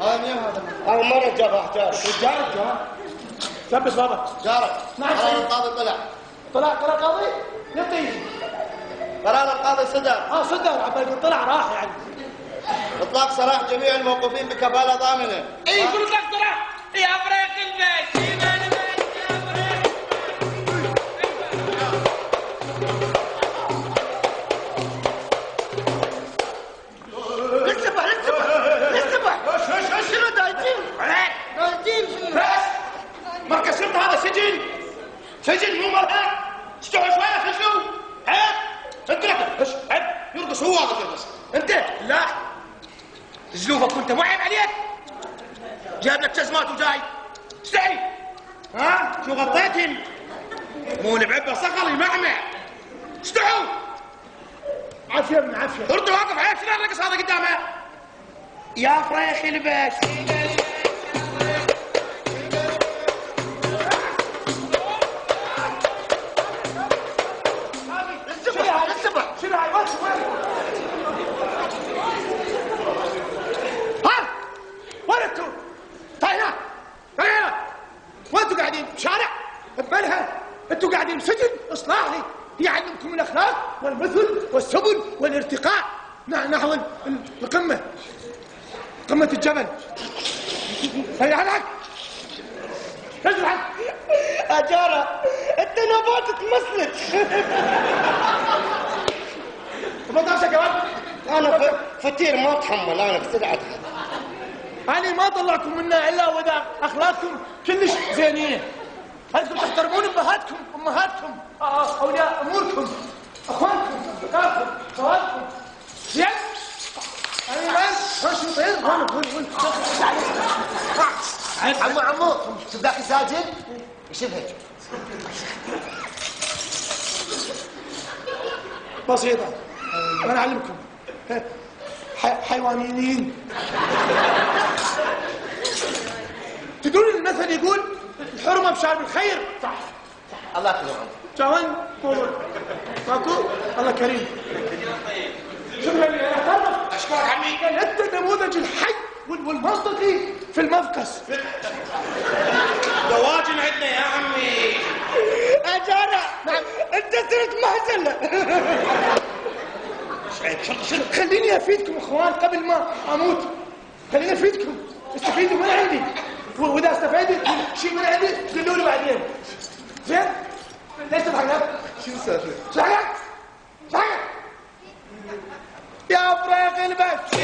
هذا مين هذا؟ هذا مرة جرح رجال ثبت بابا. جارك. قرار القاضي طلع قاضي؟ يطيش. قرار القاضي صدر. صدر عبالي طلع راح يعني. اطلاق سراح جميع الموقوفين بكفالة ضامنة. اي شو اطلاق سراح؟ يا فريق البيت. مركز شرطة هذا سجن مو مرهق. استوعب شوية خشوا. عيب انت لك عيب يرقص هو هذا يرقص انت لا جلوفك وانت مو عيب عليك. جايب لك جزمات وجاي استحي. شو غطيتهم مو بعبه صقر يمعمع. استحوا عافية من عافية. ارد واقف عيب شنو الرقص هذا قدامه يا فريخ الباش. وانتوا قاعدين بشارع ببلها. انتوا قاعدين بسجن اصلاحي يعلمكم الاخلاق والمثل والسبل والارتقاء نحو القمه، قمه الجبل. هيا اجرح أجارة أنت نبات تمسلك. ما تعرفش يا جواب. أنا فتير ما أتحمل. أنا في سرعة أنا ما طلعكم منا إلا وإذا أخلاقكم كلش زينية. أنتم تحترمون أمهاتكم أولياء أموركم أخوانكم أصدقائكم خواتكم. زين؟ أنا الآن شو طير هون عمو شوف ذاك الساجد يشبهك. بسيطة أنا أعلمكم حيوانيين. تدرون المثل يقول الحرمة بشارب الخير. صح الله يكرمك. جوان ماكو الله كريم. شكرا اشكرك عمي. انت النموذج الحي والمنطقي في المفقس. دواجن عندنا يا عمي. أجارة نعم. أنت صرت مهزلة. خليني افيدكم اخوان قبل ما اموت. خليني افيدكم استفيدوا من عندي. واذا استفدت شيء من عندي قولوا لي بعدين. زين؟ ليش تضحك؟ شو السالفة؟ صحيح؟ يا فريق البث